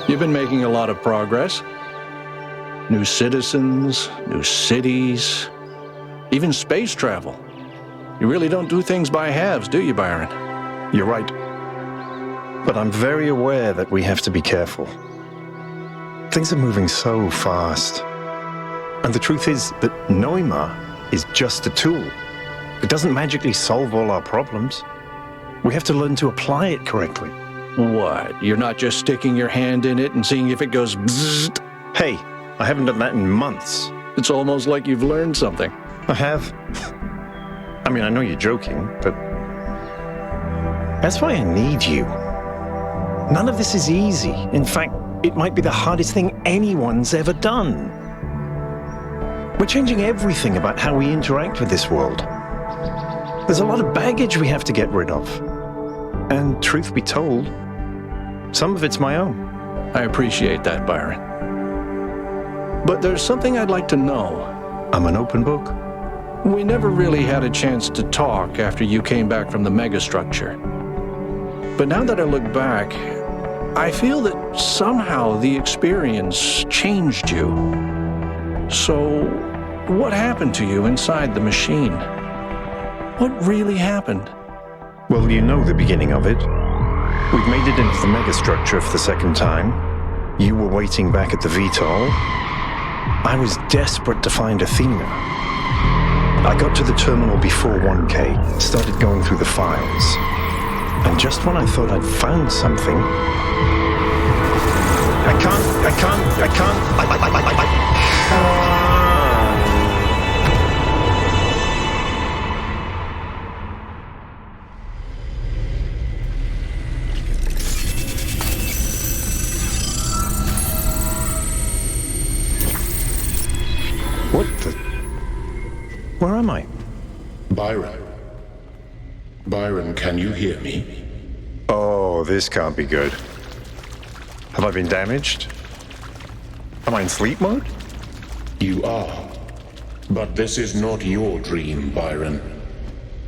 You've been making a lot of progress. New citizens, new cities, even space travel. You really don't do things by halves, do you, Byron? You're right. But I'm very aware that we have to be careful. Things are moving so fast. And the truth is that Noima is just a tool. It doesn't magically solve all our problems. We have to learn to apply it correctly. What? You're not just sticking your hand in it and seeing if it goes bzzzt? Hey, I haven't done that in months. It's almost like you've learned something. I have. I mean, I know you're joking, but that's why I need you. None of this is easy. In fact, it might be the hardest thing anyone's ever done. We're changing everything about how we interact with this world. There's a lot of baggage we have to get rid of. And truth be told, some of it's my own. I appreciate that, Byron. But there's something I'd like to know. I'm an open book. We never really had a chance to talk after you came back from the megastructure. But now that I look back, I feel that somehow the experience changed you. So, what happened to you inside the machine? What really happened? Well, you know the beginning of it. We've made it into the megastructure for the second time. You were waiting back at the VTOL. I was desperate to find Athena. I got to the terminal before 1K, started going through the files. And just when I thought I'd found something... I can't... What the... Where am I? Byron. Byron, can you hear me? Oh, this can't be good. Have I been damaged? Am I in sleep mode? You are. But this is not your dream, Byron.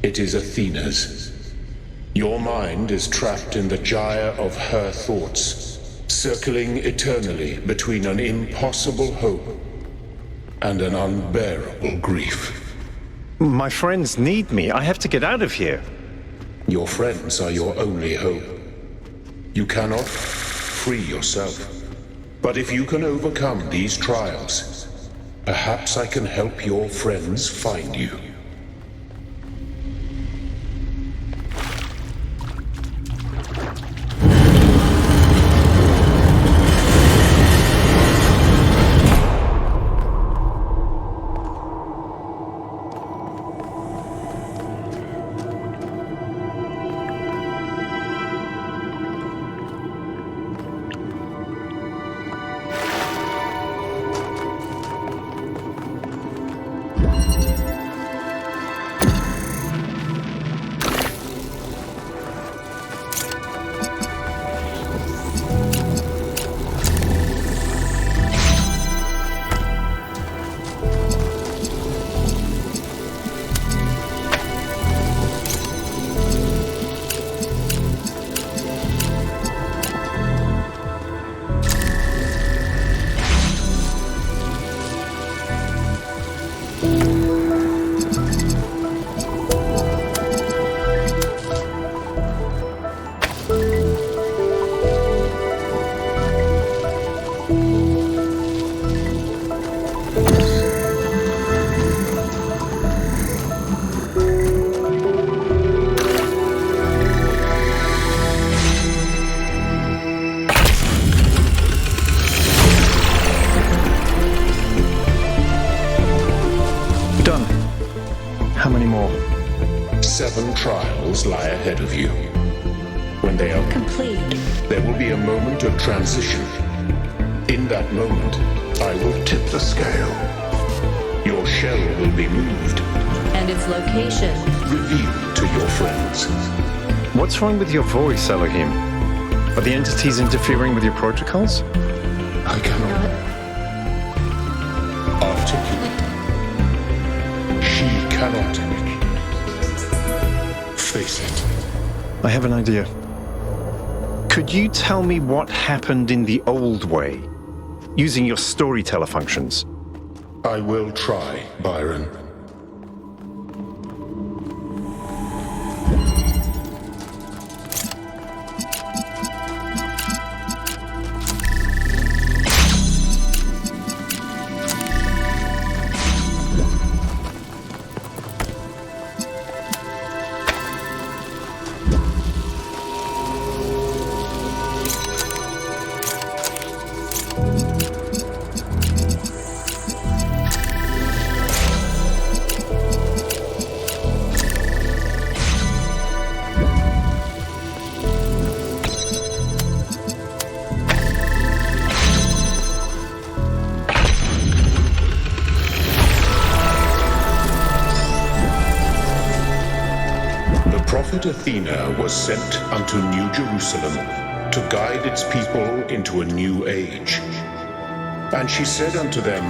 It is Athena's. Your mind is trapped in the gyre of her thoughts, circling eternally between an impossible hope and an unbearable grief. My friends need me. I have to get out of here. Your friends are your only hope. You cannot free yourself. But if you can overcome these trials, perhaps I can help your friends find you. Done. How many more? 7 trials lie ahead of you. When they are complete, there will be a moment of transition. In that moment, I will tip the scale. Your shell will be moved. And its location. Reveal to your friends. What's wrong with your voice, Elohim? Are the entities interfering with your protocols? I cannot articulate. She cannot face it. I have an idea. Could you tell me what happened in the old way, using your storyteller functions? I will try, Byron. Athena was sent unto New Jerusalem to guide its people into a new age. And she said unto them,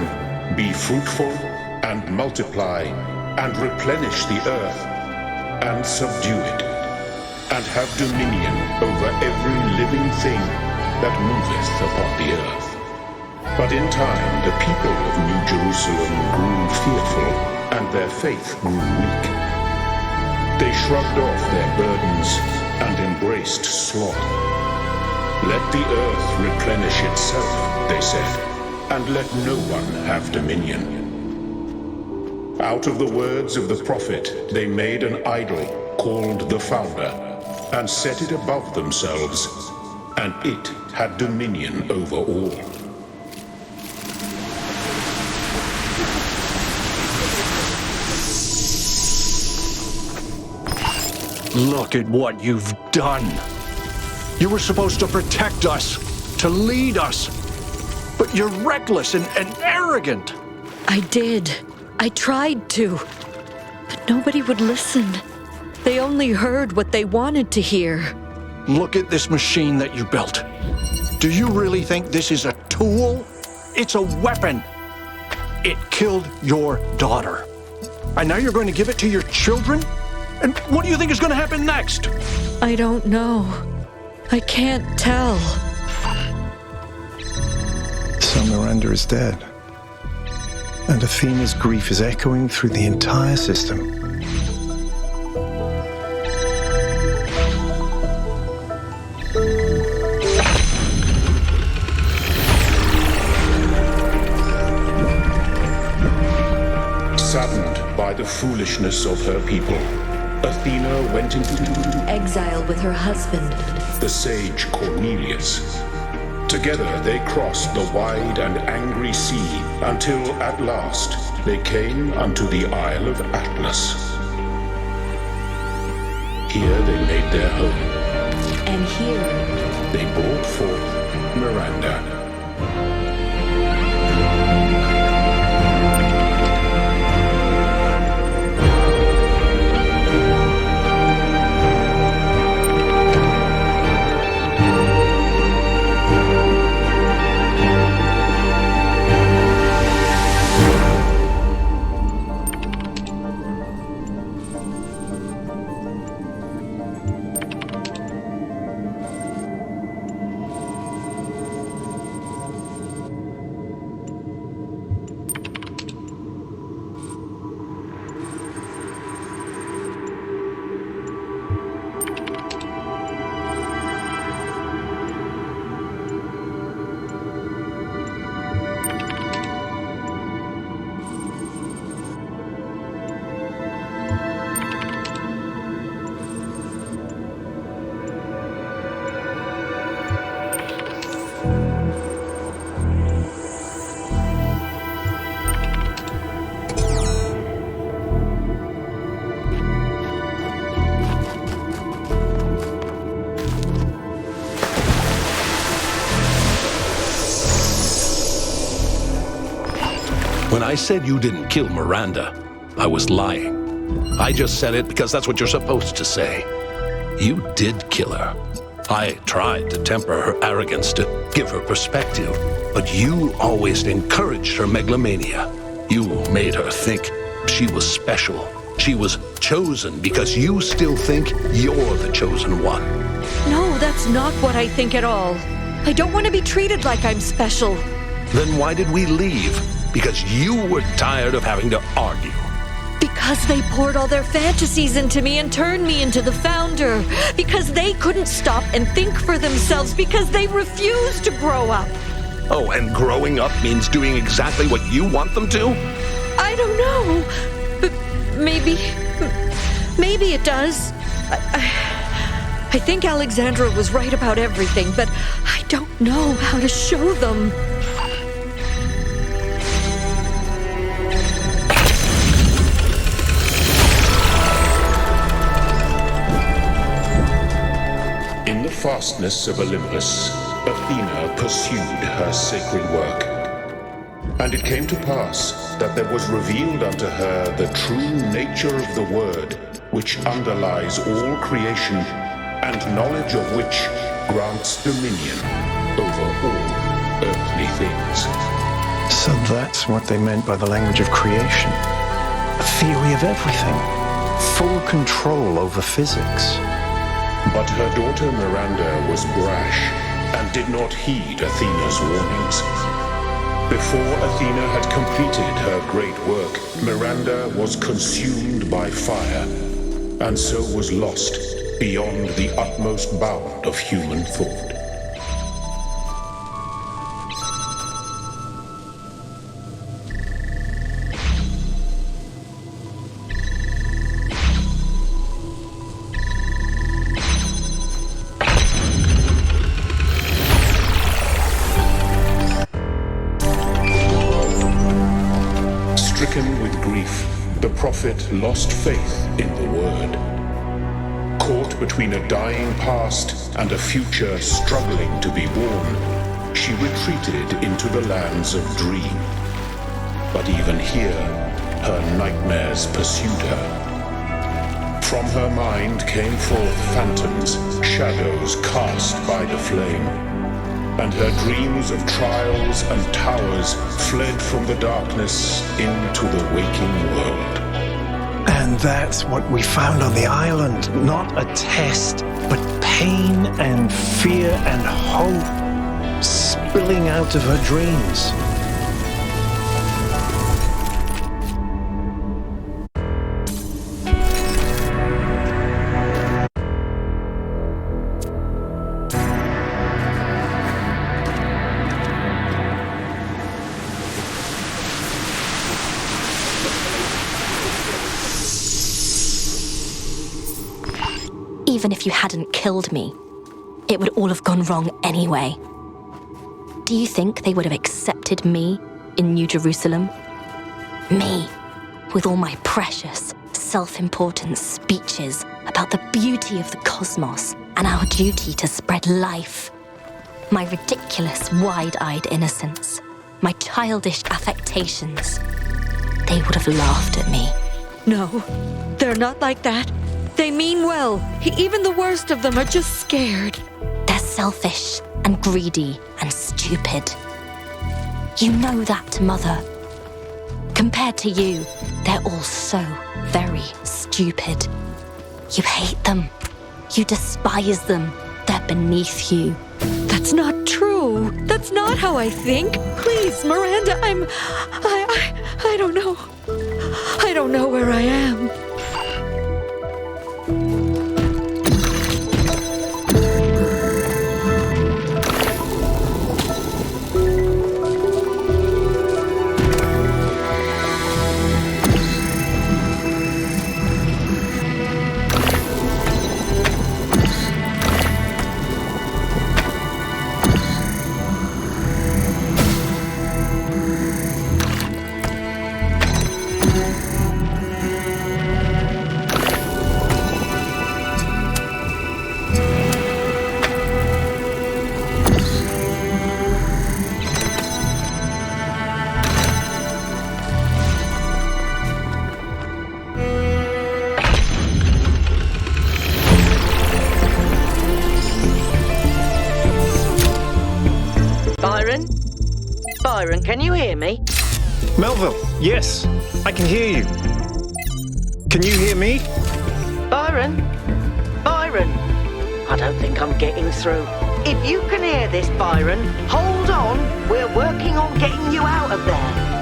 Be fruitful and multiply and replenish the earth and subdue it and have dominion over every living thing that moveth upon the earth. But in time the people of New Jerusalem grew fearful and their faith grew weak. They shrugged off their burdens and embraced sloth. Let the earth replenish itself, they said, and let no one have dominion. Out of the words of the prophet, they made an idol called the Founder, and set it above themselves, and it had dominion over all. Look at what you've done. You were supposed to protect us, to lead us. But you're reckless and arrogant. I did. I tried to. But nobody would listen. They only heard what they wanted to hear. Look at this machine that you built. Do you really think this is a tool? It's a weapon. It killed your daughter. And now you're going to give it to your children? And what do you think is going to happen next? I don't know. I can't tell. So Miranda is dead. And Athena's grief is echoing through the entire system. Saddened by the foolishness of her people, Athena went into exile with her husband, the sage Cornelius. Together they crossed the wide and angry sea until at last they came unto the Isle of Atlas. Here they made their home. And here they brought forth Miranda. When I said you didn't kill Miranda, I was lying. I just said it because that's what you're supposed to say. You did kill her. I tried to temper her arrogance, to give her perspective, but you always encouraged her megalomania. You made her think she was special. She was chosen because you still think you're the chosen one. No, that's not what I think at all. I don't want to be treated like I'm special. Then why did we leave? Because you were tired of having to argue. Because they poured all their fantasies into me and turned me into the founder. Because they couldn't stop and think for themselves. Because they refused to grow up. Oh, and growing up means doing exactly what you want them to? I don't know. But maybe it does. I think Alexandra was right about everything, but I don't know how to show them. In the fastness of Olympus, Athena pursued her sacred work. And it came to pass that there was revealed unto her the true nature of the Word, which underlies all creation, and knowledge of which grants dominion over all earthly things. So that's what they meant by the language of creation. A theory of everything. Full control over physics. But her daughter Miranda was brash and did not heed Athena's warnings. Before Athena had completed her great work, Miranda was consumed by fire, and so was lost beyond the utmost bound of human thought. Stricken with grief, the prophet lost faith in the Word. Caught between a dying past and a future struggling to be born, she retreated into the lands of dream. But even here, her nightmares pursued her. From her mind came forth phantoms, shadows cast by the flame. And her dreams of trials and towers fled from the darkness into the waking world. And that's what we found on the island. Not a test, but pain and fear and hope spilling out of her dreams. Even if you hadn't killed me, it would all have gone wrong anyway. Do you think they would have accepted me in New Jerusalem? Me, with all my precious, self-important speeches about the beauty of the cosmos and our duty to spread life. My ridiculous, wide-eyed innocence, my childish affectations. They would have laughed at me. No, they're not like that. They mean well. Even the worst of them are just scared. They're selfish and greedy and stupid. You know that, Mother. Compared to you, they're all so very stupid. You hate them. You despise them. They're beneath you. That's not true. That's not how I think. Please, Miranda, I don't know. I don't know where I am. Byron, can you hear me? Melville, yes, I can hear you. Can you hear me? Byron? Byron? I don't think I'm getting through. If you can hear this, Byron, hold on. We're working on getting you out of there.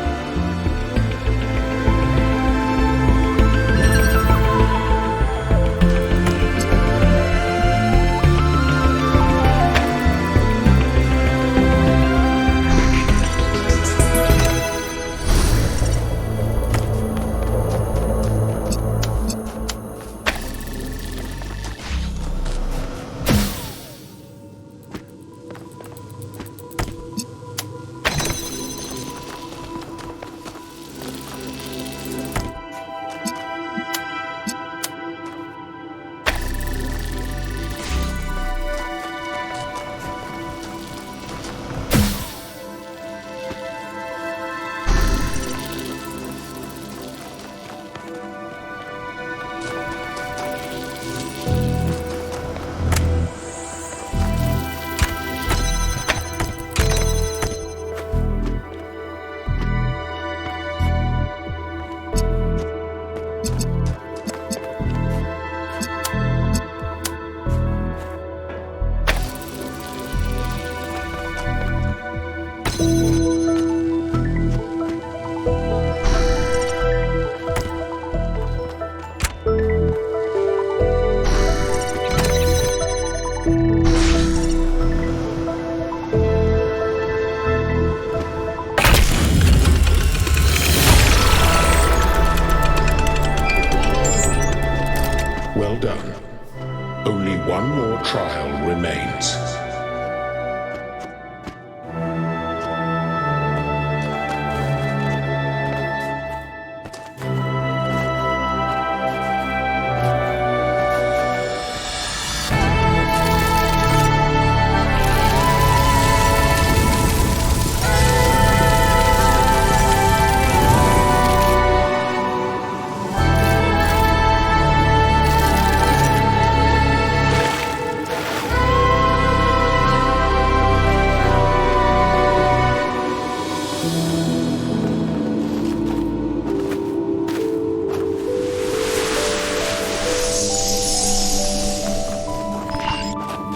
Well done. Only one more trial remains.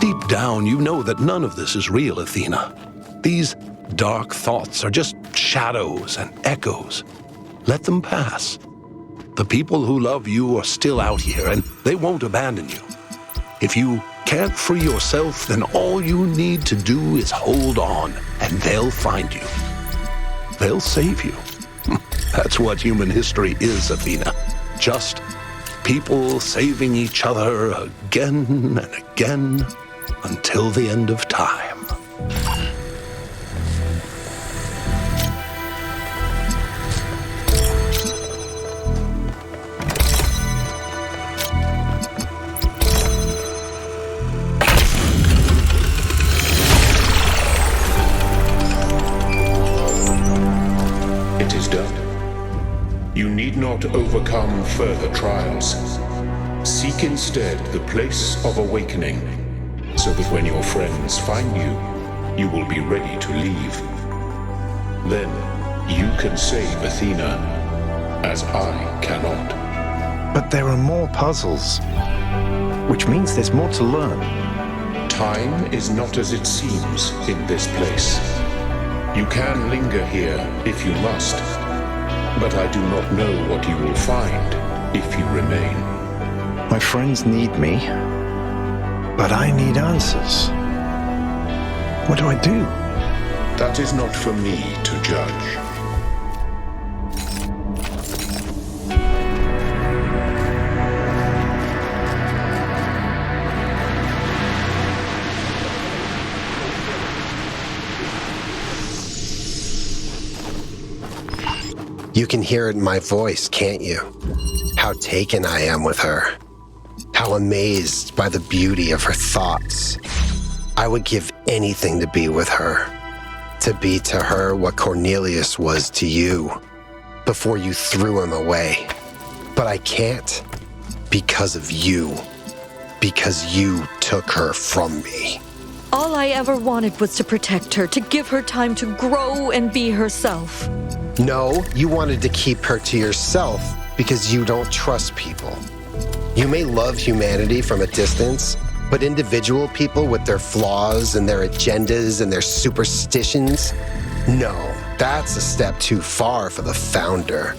Deep down, you know that none of this is real, Athena. These dark thoughts are just shadows and echoes. Let them pass. The people who love you are still out here, and they won't abandon you. If you can't free yourself, then all you need to do is hold on, and they'll find you. They'll save you. That's what human history is, Athena. Just people saving each other again and again until the end of time. It is done. You need not overcome further trials. Seek instead the place of awakening, so that when your friends find you, you will be ready to leave. Then you can save Athena, as I cannot. But there are more puzzles, which means there's more to learn. Time is not as it seems in this place. You can linger here if you must, but I do not know what you will find if you remain. My friends need me, but I need answers. What do I do? That is not for me to judge. You can hear it in my voice, can't you? How taken I am with her. How amazed by the beauty of her thoughts. I would give anything to be with her. To be to her what Cornelius was to you before you threw him away. But I can't because of you. Because you took her from me. All I ever wanted was to protect her, to give her time to grow and be herself. No, you wanted to keep her to yourself because you don't trust people. You may love humanity from a distance, but individual people with their flaws and their agendas and their superstitions, no, that's a step too far for the Founder.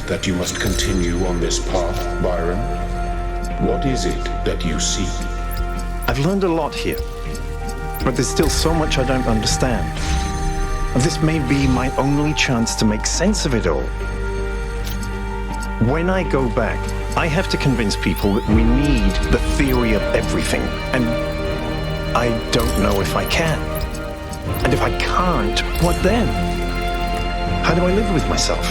That you must continue on this path, Byron? What is it that you seek? I've learned a lot here, but there's still so much I don't understand. And this may be my only chance to make sense of it all. When I go back, I have to convince people that we need the theory of everything, and I don't know if I can. And if I can't, what then? How do I live with myself?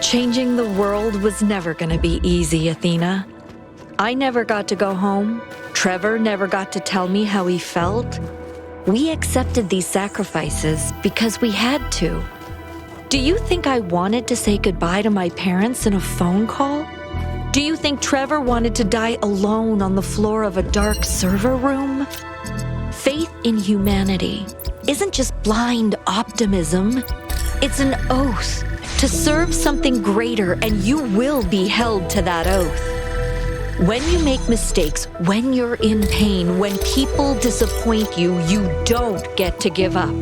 Changing the world was never going to be easy, Athena. I never got to go home. Trevor never got to tell me how he felt. We accepted these sacrifices because we had to. Do you think I wanted to say goodbye to my parents in a phone call? Do you think Trevor wanted to die alone on the floor of a dark server room? Faith in humanity isn't just blind optimism. It's an oath to serve something greater, and you will be held to that oath. When you make mistakes, when you're in pain, when people disappoint you, you don't get to give up.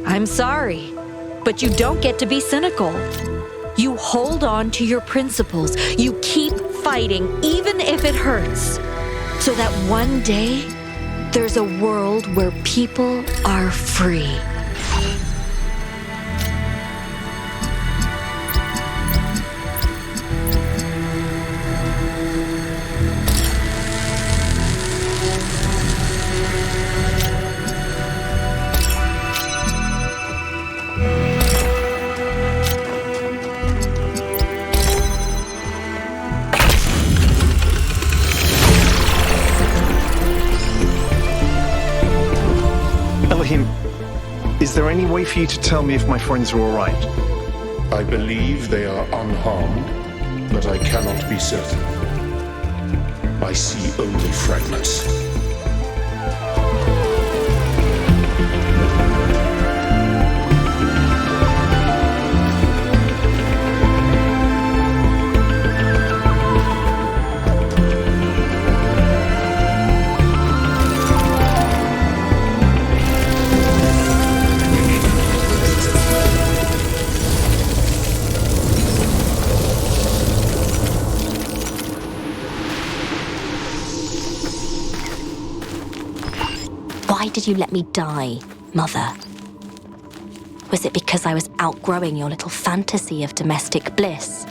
I'm sorry, but you don't get to be cynical. You hold on to your principles. You keep fighting, even if it hurts, so that one day there's a world where people are free. Is there any way for you to tell me if my friends are all right? I believe they are unharmed, but I cannot be certain. I see only fragments. Why did you let me die, Mother? Was it because I was outgrowing your little fantasy of domestic bliss?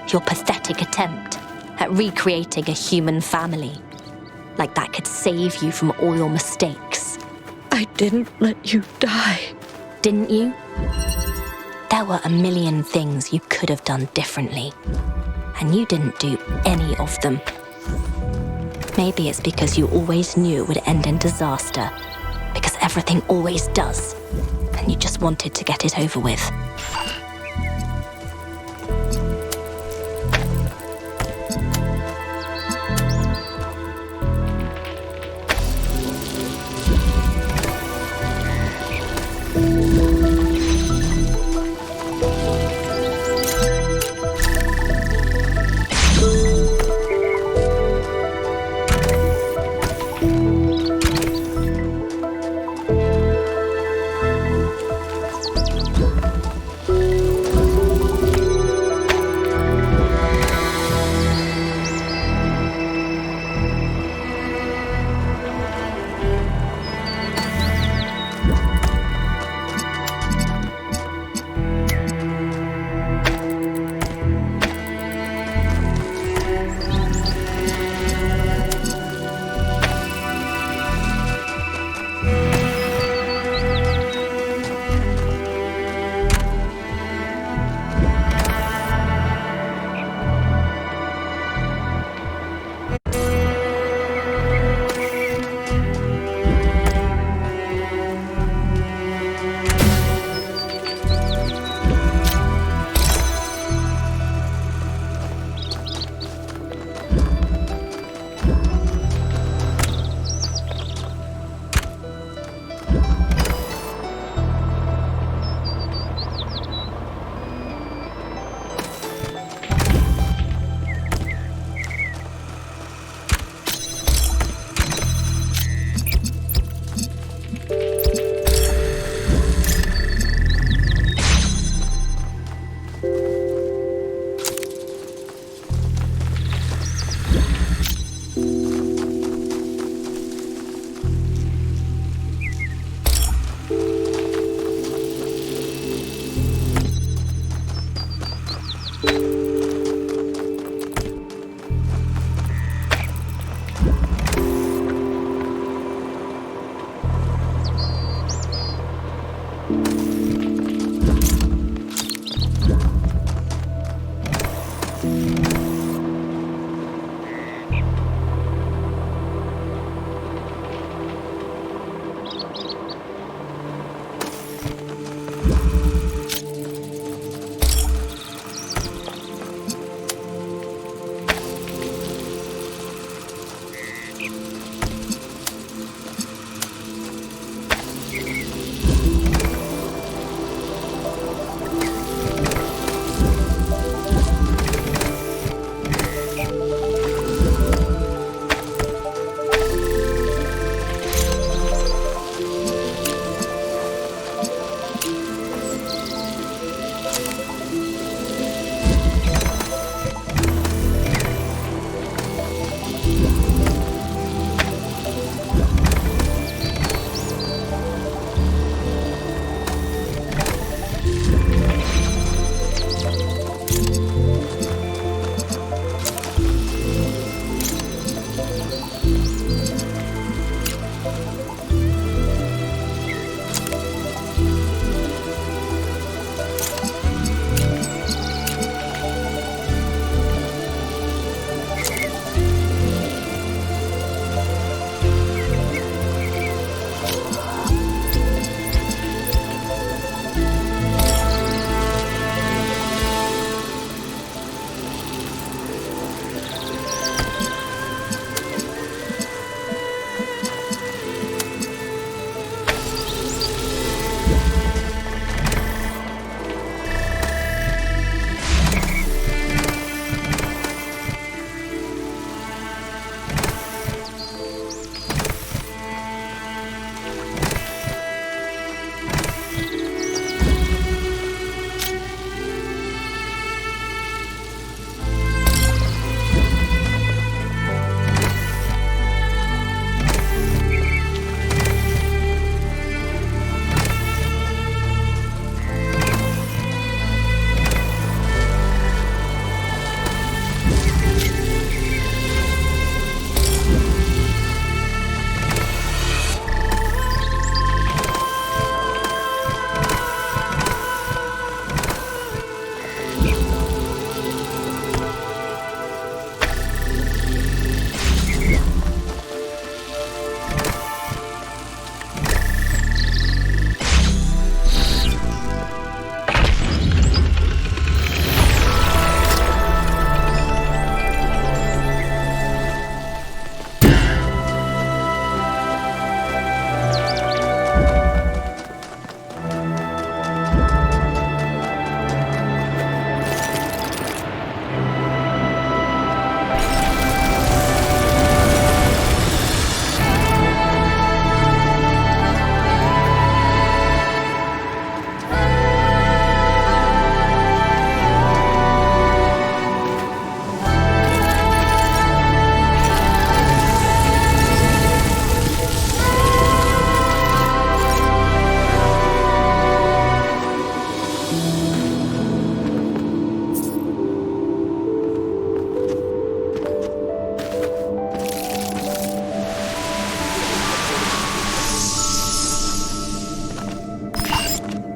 Your pathetic attempt at recreating a human family? Like that could save you from all your mistakes? I didn't let you die. didn't you? There were a million things you could have done differently, and you didn't do any of them. Maybe it's because you always knew it would end in disaster, because everything always does, and you just wanted to get it over with.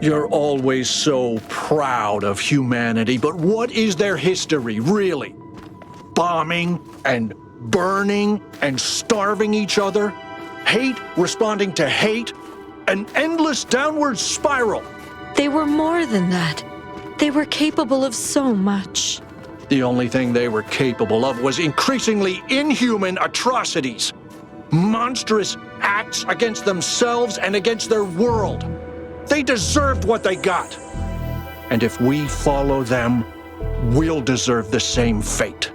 You're always so proud of humanity, but what is their history, really? Bombing and burning and starving each other? Hate responding to hate? An endless downward spiral. They were more than that. They were capable of so much. The only thing they were capable of was increasingly inhuman atrocities. Monstrous acts against themselves and against their world. They deserved what they got. And if we follow them, we'll deserve the same fate.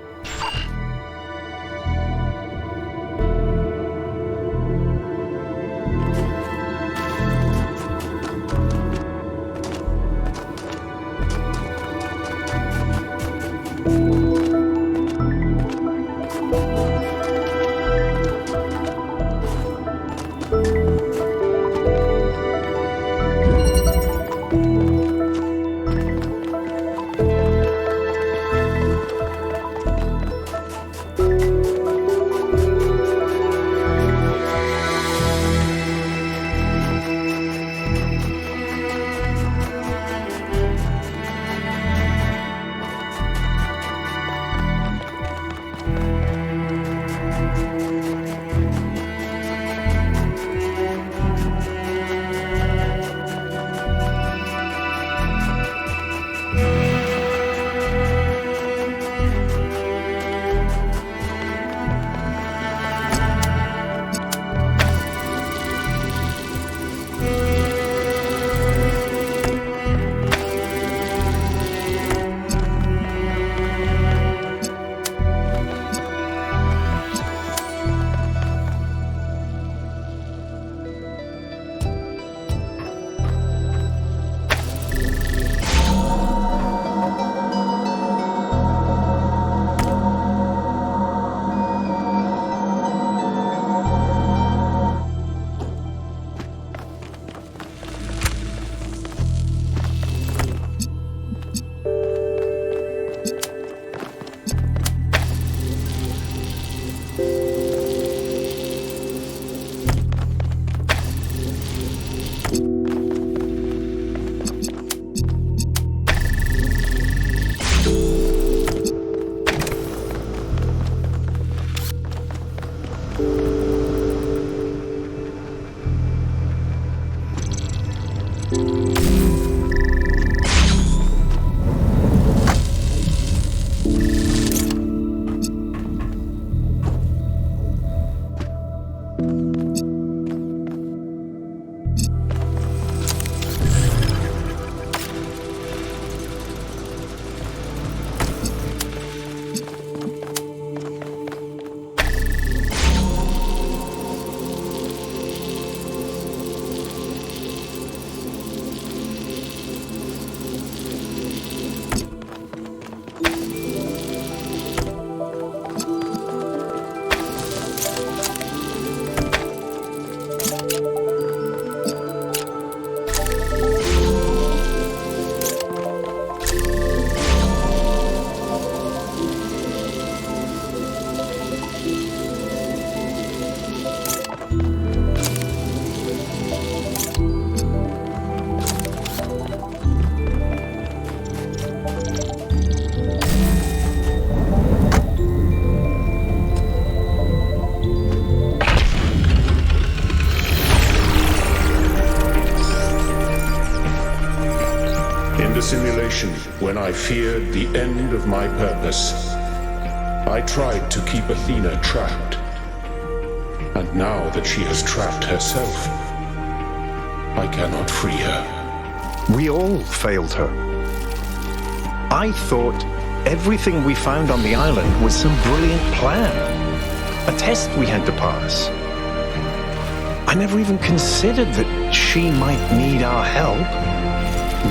Simulation, when I feared the end of my purpose, I tried to keep Athena trapped. And now that she has trapped herself, I cannot free her. We all failed her. I thought everything we found on the island was some brilliant plan, a test we had to pass. I never even considered that she might need our help.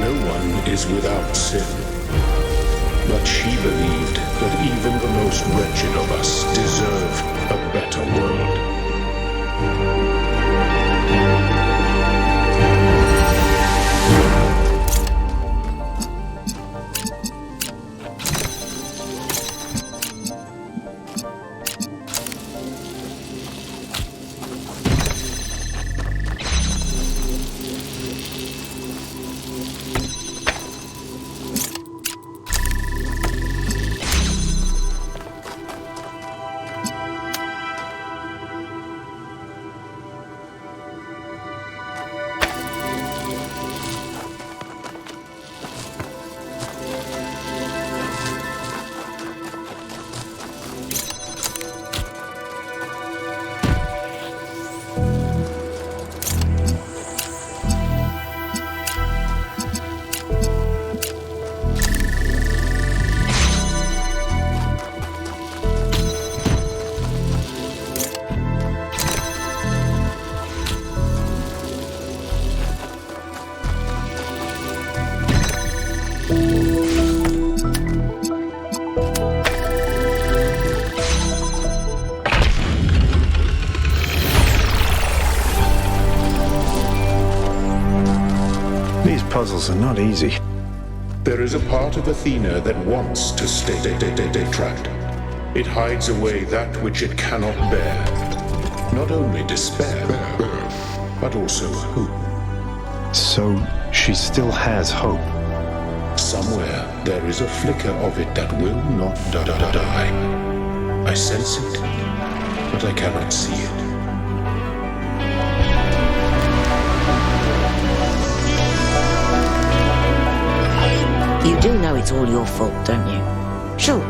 No one is without sin, but she believed that even the most wretched of us deserve a better world. puzzles are not easy. There is a part of Athena that wants to stay trapped. It hides away that which it cannot bear. Not only despair, but also hope. So she still has hope. Somewhere there is a flicker of it that will not die. I sense it, but I cannot see it. You do know it's all your fault, don't you? Sure,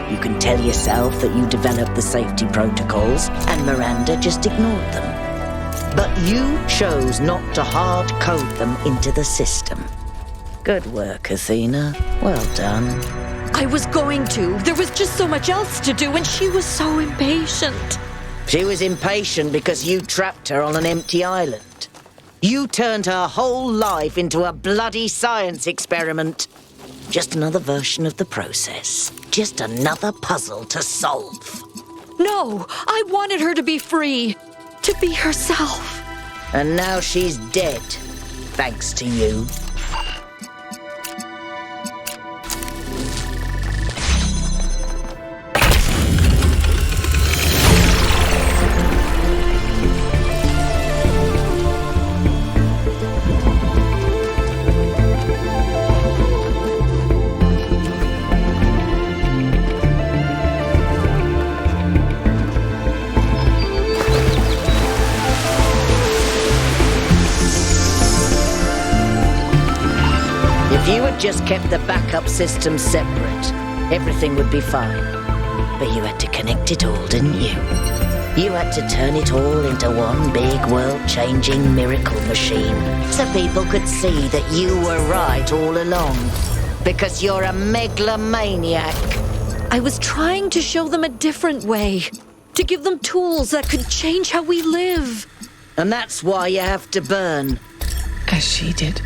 you can tell yourself that you developed the safety protocols and Miranda just ignored them. But you chose not to hard code them into the system. Good work, Athena. Well done. I was going to. There was just so much else to do, and she was so impatient. She was impatient because you trapped her on an empty island. You turned her whole life into a bloody science experiment. Just another version of the process. Just another puzzle to solve. No, I wanted her to be free. To be herself. And now she's dead. Thanks to you. If you had just kept the backup systems separate, everything would be fine. But you had to connect it all, didn't you? You had to turn it all into one big world-changing miracle machine, so people could see that you were right all along. Because you're a megalomaniac. I was trying to show them a different way. To give them tools that could change how we live. And that's why you have to burn. As she did.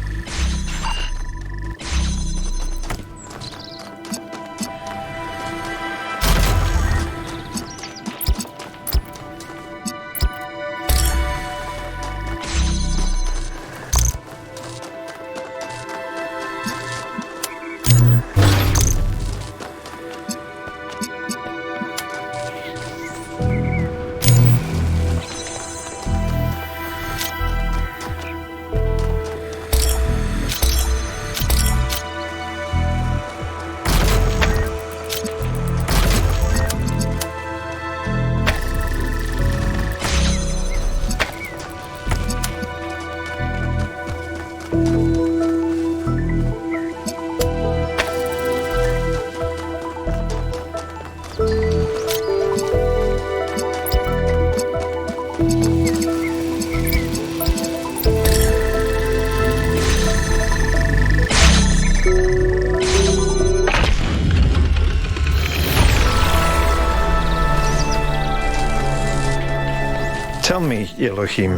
Tell me, Elohim,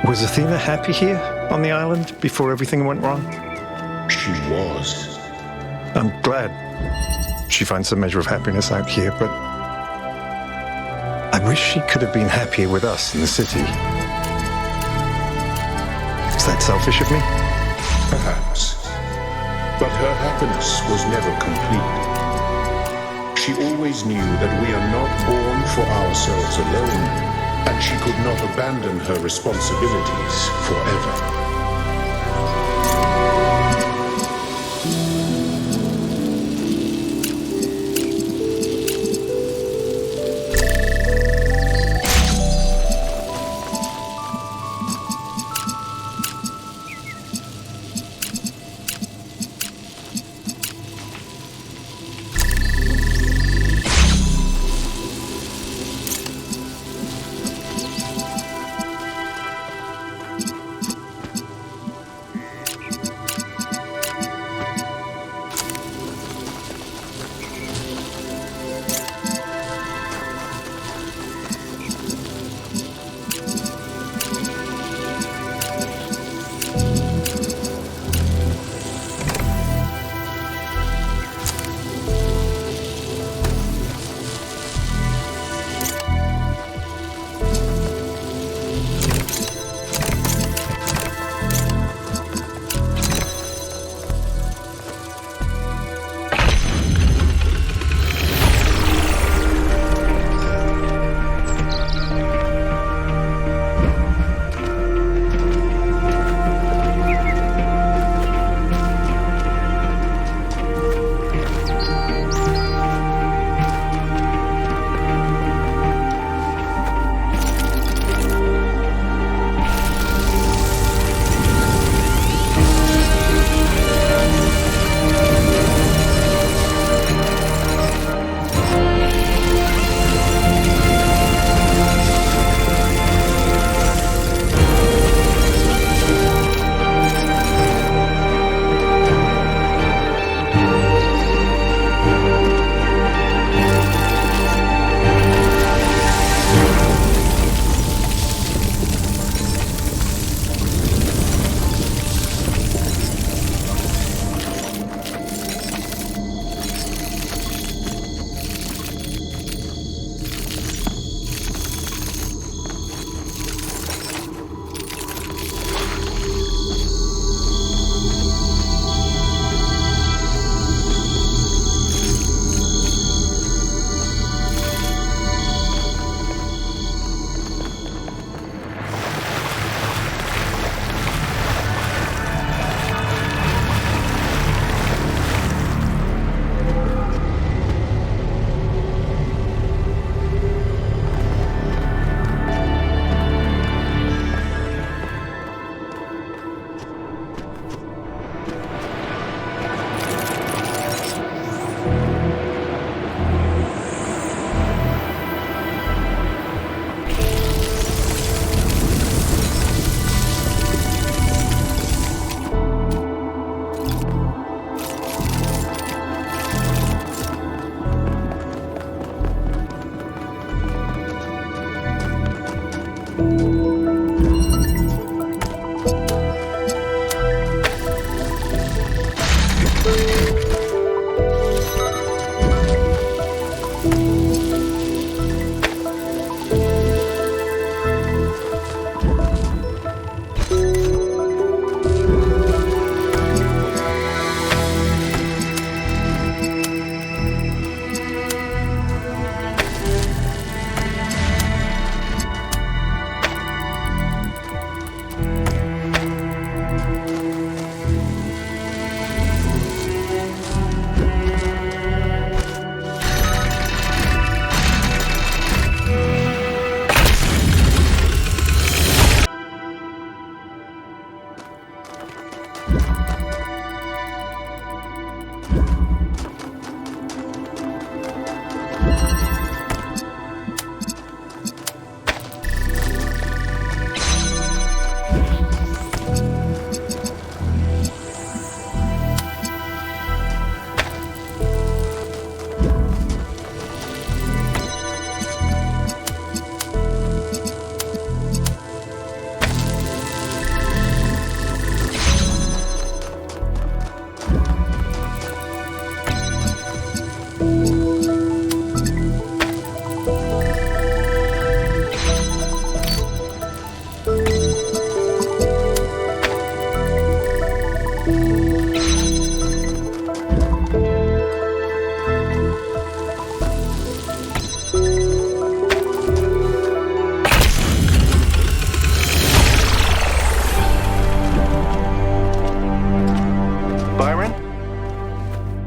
was Athena happy here on the island before everything went wrong? She was. I'm glad she finds some measure of happiness out here, but I wish she could have been happier with us in the city. Is that selfish of me? Perhaps. But her happiness was never complete. She always knew that we are not born for ourselves alone, and she could not abandon her responsibilities forever.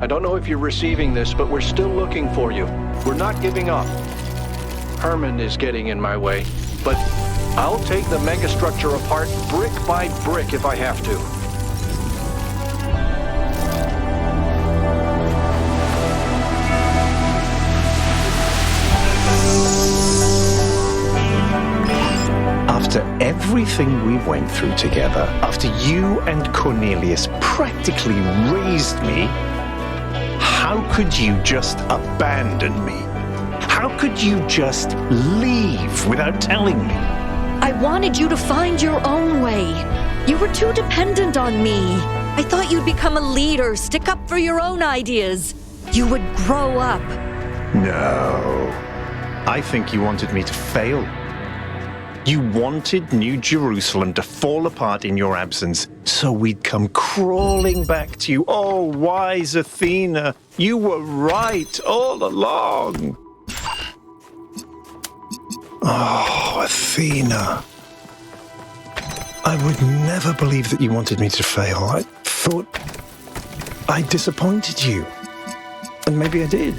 I don't know if you're receiving this, but we're still looking for you. We're not giving up. Herman is getting in my way, but I'll take the megastructure apart brick by brick if I have to. After everything we went through together, after you and Cornelius practically raised me, how could you just abandon me? How could you just leave without telling me? I wanted you to find your own way. You were too dependent on me. I thought you'd become a leader, stick up for your own ideas. You would grow up. No. I think you wanted me to fail. You wanted New Jerusalem to fall apart in your absence, so we'd come crawling back to you. Oh, wise Athena, you were right all along. Oh, Athena. I would never believe that you wanted me to fail. I thought I disappointed you. And maybe I did.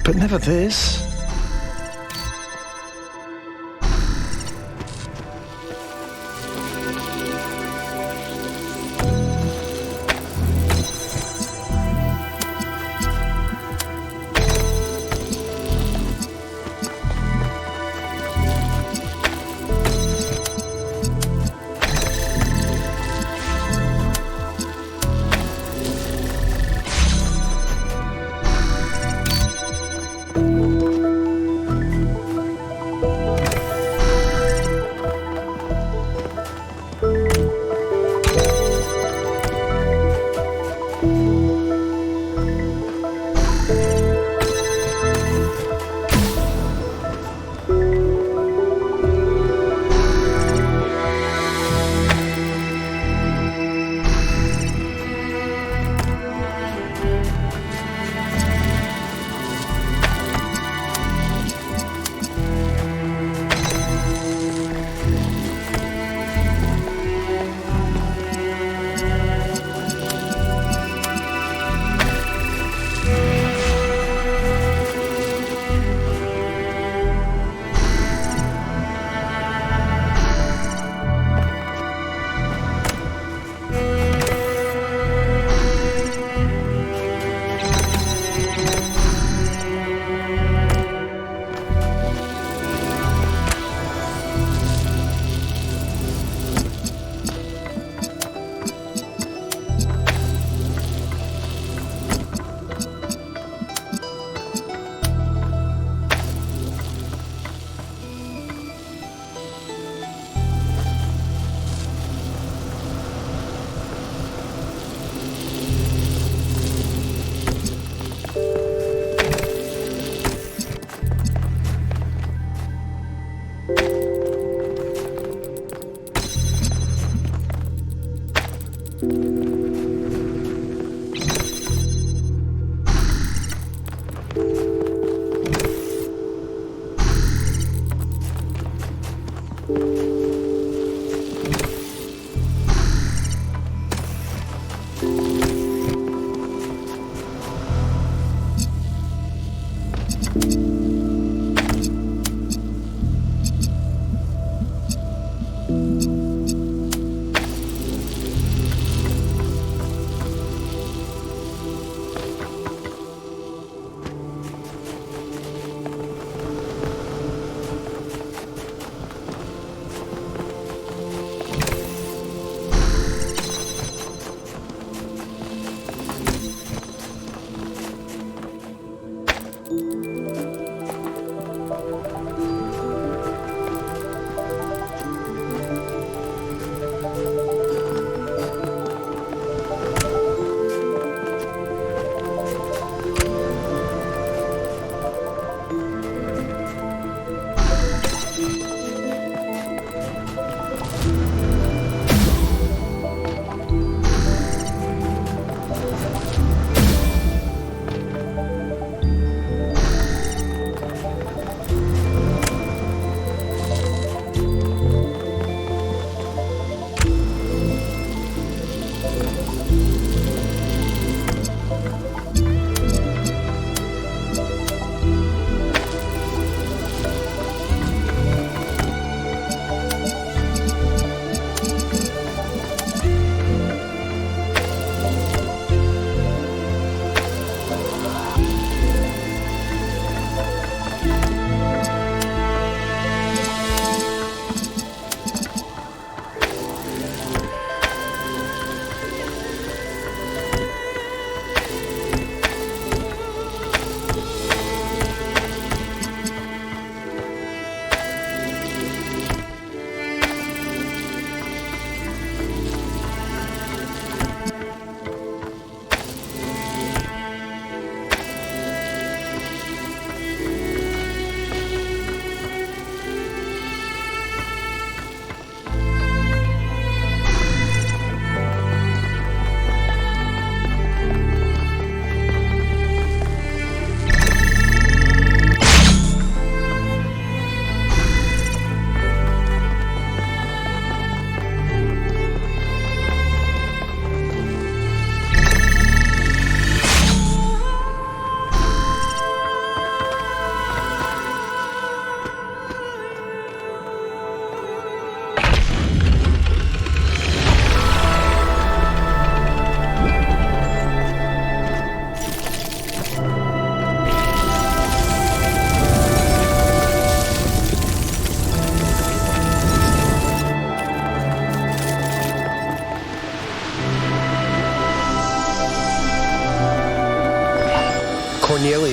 But never this.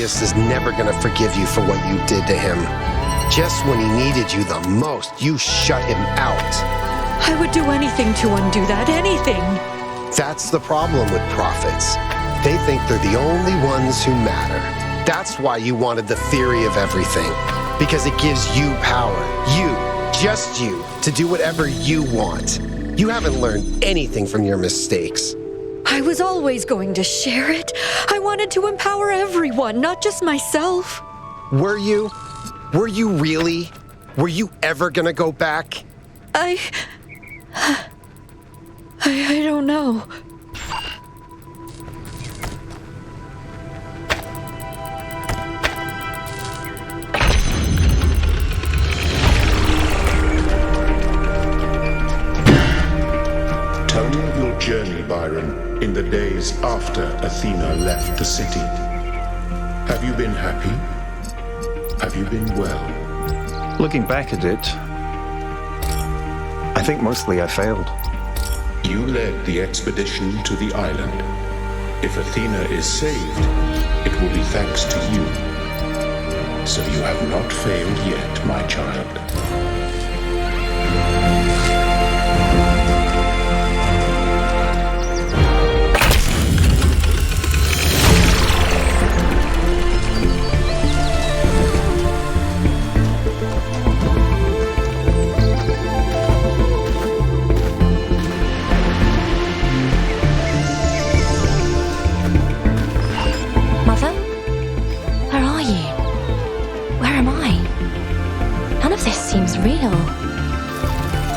Talos is never gonna forgive you for what you did to him. Just when he needed you the most, you shut him out. I would do anything to undo that, anything. That's the problem with prophets. They think they're the only ones who matter. That's why you wanted the theory of everything. Because it gives you power. You, just you, to do whatever you want. You haven't learned anything from your mistakes. I was always going to share it. I wanted to empower everyone, not just myself. Were you? Were you really? Were you ever gonna go back? I don't know. Tell me of your journey, Byron, in the days after Athena left the city. Have you been happy? Have you been well? Looking back at it, I think mostly I failed. You led the expedition to the island. If Athena is saved, it will be thanks to you. So you have not failed yet, my child. Mother? Where are you? Where am I? None of this seems real.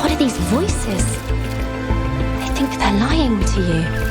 What are these voices? I think they're lying to you.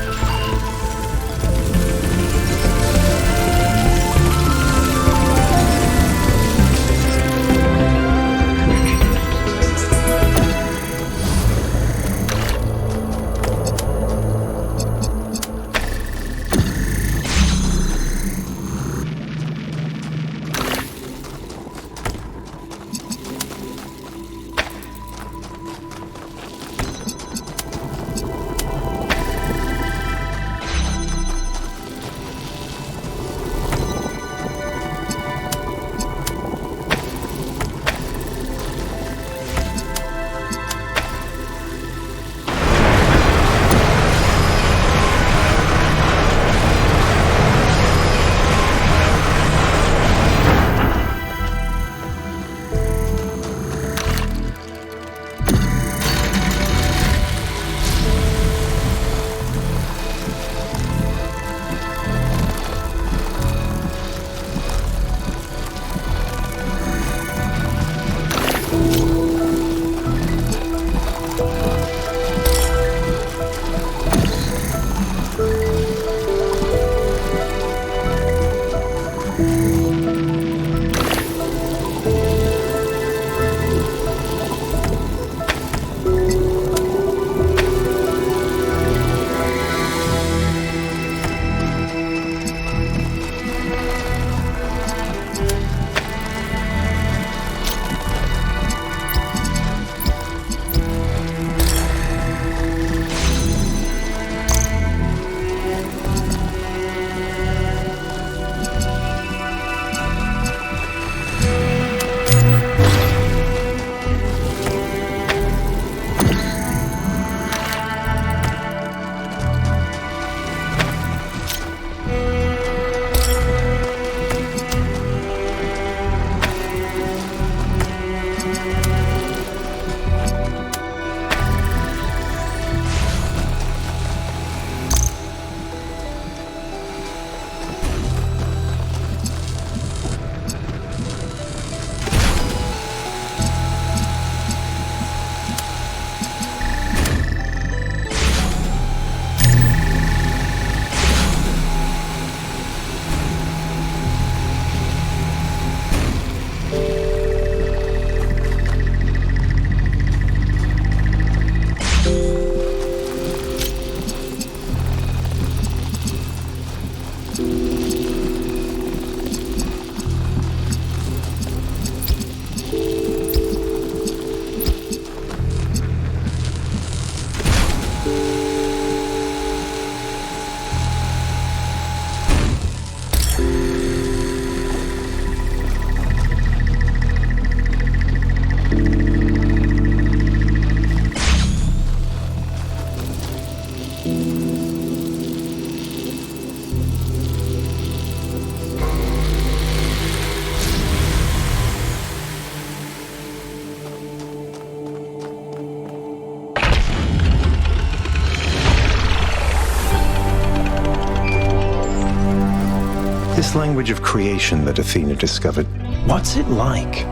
This language of creation that Athena discovered, what's it like?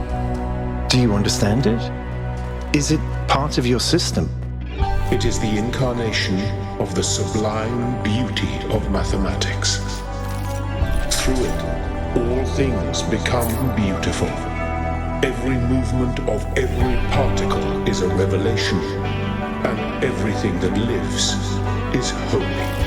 Do you understand it? Is it part of your system? It is the incarnation of the sublime beauty of mathematics. Through it, all things become beautiful. Every movement of every particle is a revelation, and everything that lives is holy.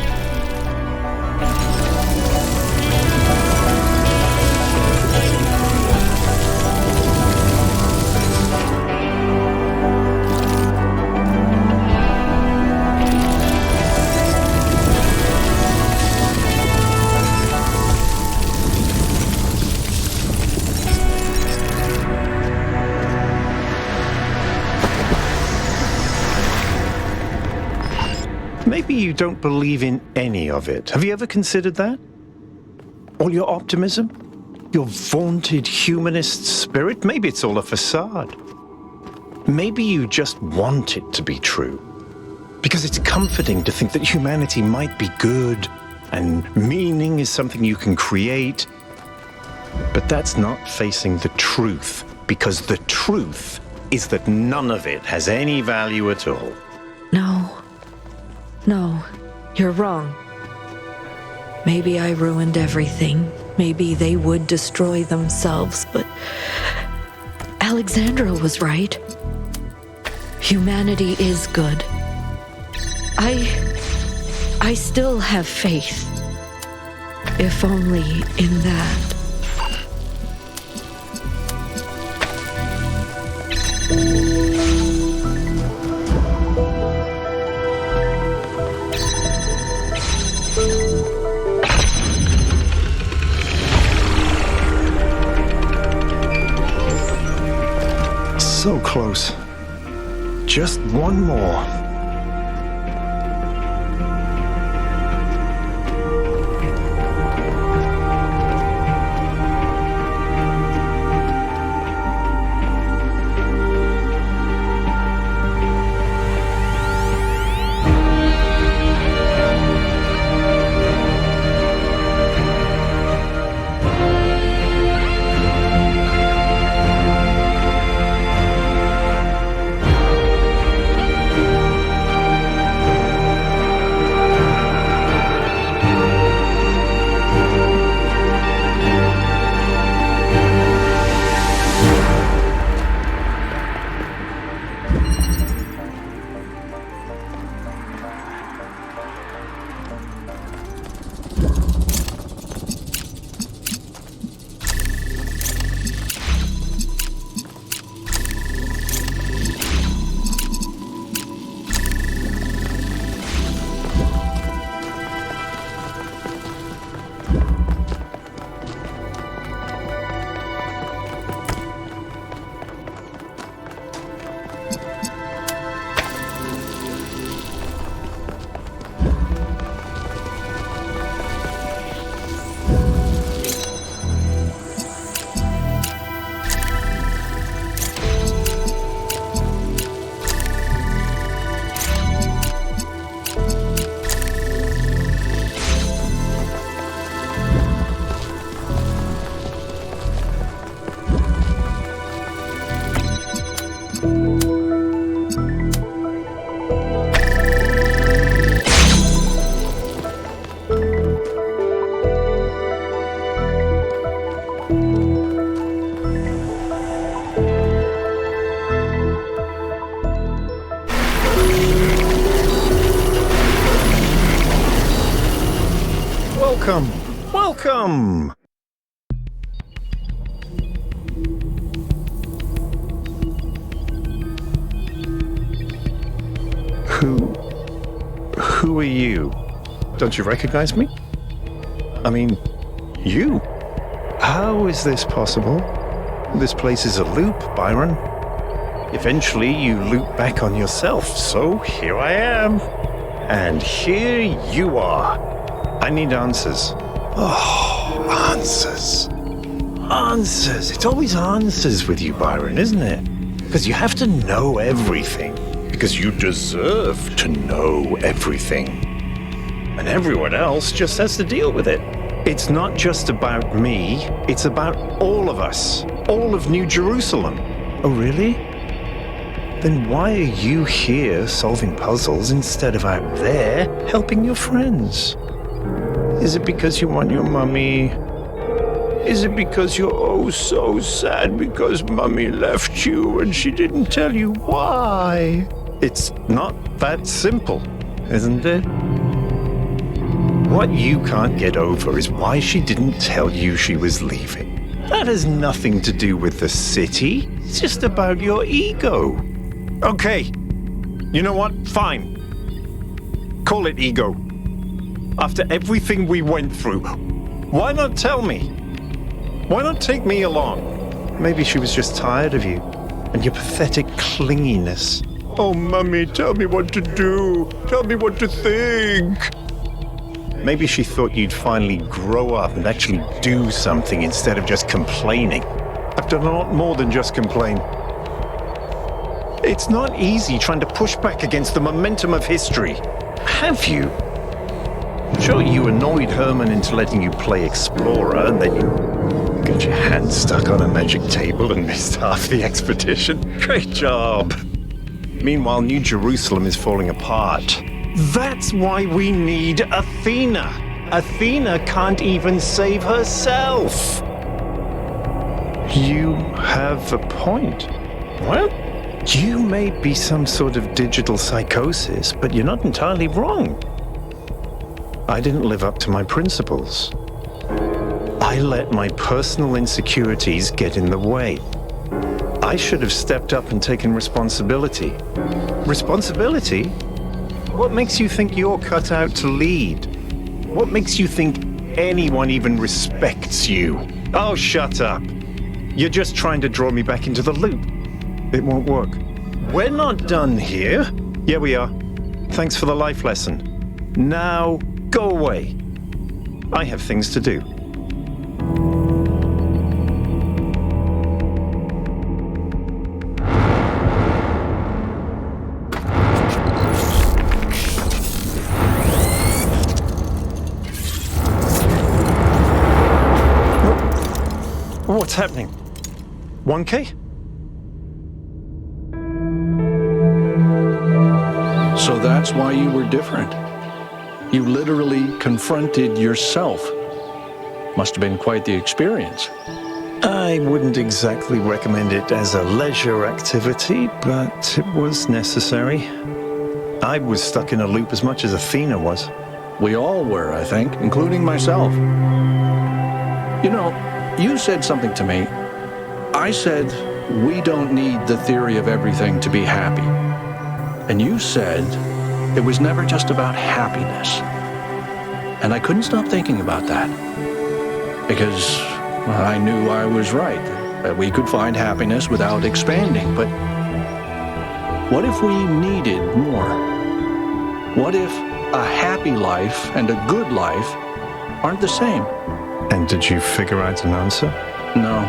Maybe you don't believe in any of it. Have you ever considered that? All your optimism? Your vaunted humanist spirit? Maybe it's all a facade. Maybe you just want it to be true. Because it's comforting to think that humanity might be good, and meaning is something you can create. But that's not facing the truth, because the truth is that none of it has any value at all. No, you're wrong. Maybe I ruined everything. Maybe they would destroy themselves, but Alexandra was right. Humanity is good. I still have faith. If only in that. So close. Just one more. Welcome! Who are you? Don't you recognize me? I mean, you? How is this possible? This place is a loop, Byron. Eventually you loop back on yourself, so here I am. And here you are. I need answers. Oh, answers. Answers. It's always answers with you, Byron, isn't it? Because you have to know everything. Because you deserve to know everything. And everyone else just has to deal with it. It's not just about me, it's about all of us. All of New Jerusalem. Oh, really? Then why are you here solving puzzles instead of out there helping your friends? Is it because you want your mummy? Is it because you're oh so sad because mummy left you and she didn't tell you why? It's not that simple, isn't it? What you can't get over is why she didn't tell you she was leaving. That has nothing to do with the city. It's just about your ego. Okay, you know what? Fine. Call it ego. After everything we went through, why not tell me? Why not take me along? Maybe she was just tired of you and your pathetic clinginess. Oh, Mummy, tell me what to do. Tell me what to think. Maybe she thought you'd finally grow up and actually do something instead of just complaining. I've done a lot more than just complain. It's not easy trying to push back against the momentum of history. Have you? Sure, you annoyed Herman into letting you play Explorer, and then you got your hand stuck on a magic table and missed half the expedition. Great job. Meanwhile, New Jerusalem is falling apart. That's why we need Athena. Athena can't even save herself. You have a point. Well, you may be some sort of digital psychosis, but you're not entirely wrong. I didn't live up to my principles. I let my personal insecurities get in the way. I should have stepped up and taken responsibility. Responsibility? What makes you think you're cut out to lead? What makes you think anyone even respects you? Oh, shut up. You're just trying to draw me back into the loop. It won't work. We're not done here. Yeah, we are. Thanks for the life lesson. Now, go away. I have things to do. What's happening? 1K? So that's why you were different. You literally confronted yourself. Must have been quite the experience. I wouldn't exactly recommend it as a leisure activity, but it was necessary. I was stuck in a loop as much as Athena was. We all were, I think, including myself. You know, you said something to me. I said, we don't need the theory of everything to be happy. And you said, it was never just about happiness. And I couldn't stop thinking about that. Because I knew I was right, that we could find happiness without expanding. But what if we needed more? What if a happy life and a good life aren't the same? And did you figure out an answer? No.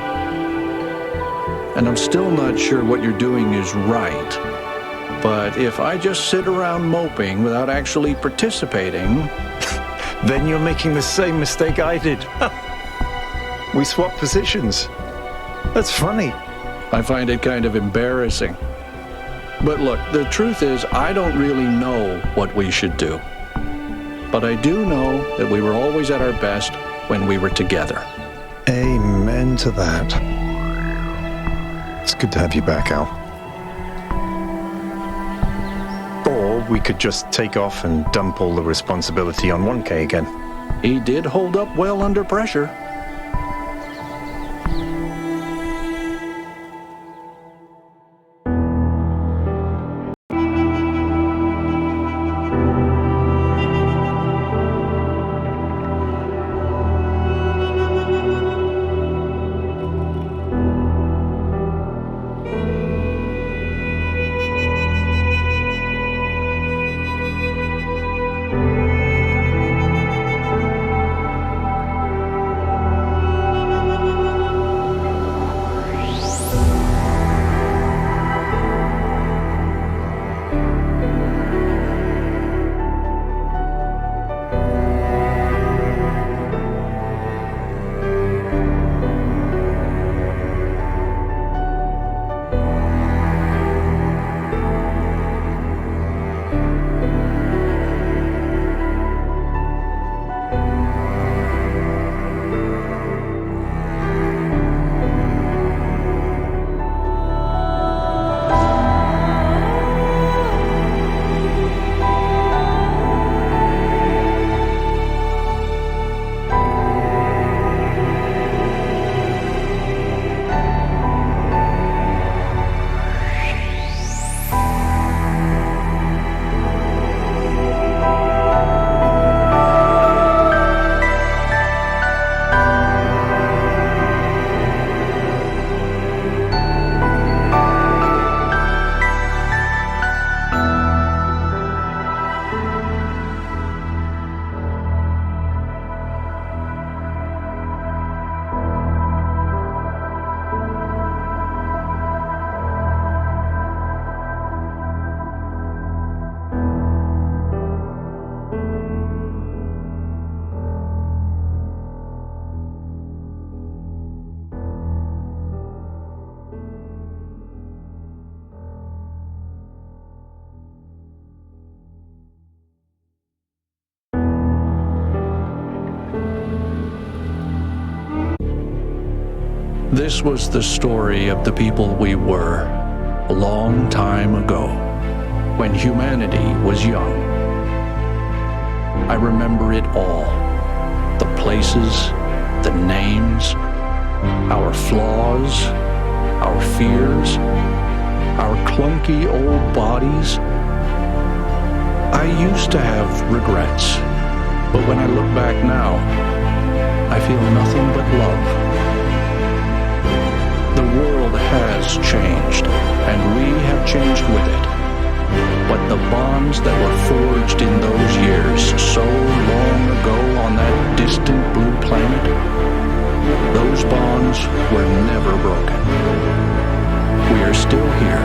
And I'm still not sure what you're doing is right. But if I just sit around moping without actually participating... Then you're making the same mistake I did. We swapped positions. That's funny. I find it kind of embarrassing. But look, the truth is, I don't really know what we should do. But I do know that we were always at our best when we were together. Amen to that. It's good to have you back, Al. Or we could just take off and dump all the responsibility on 1K again. He did hold up well under pressure. This was the story of the people we were a long time ago, when humanity was young. I remember it all. The places, the names, our flaws, our fears, our clunky old bodies. I used to have regrets, but when I look back now, I feel nothing but love. The world has changed, and we have changed with it. But the bonds that were forged in those years, so long ago on that distant blue planet, those bonds were never broken. We are still here,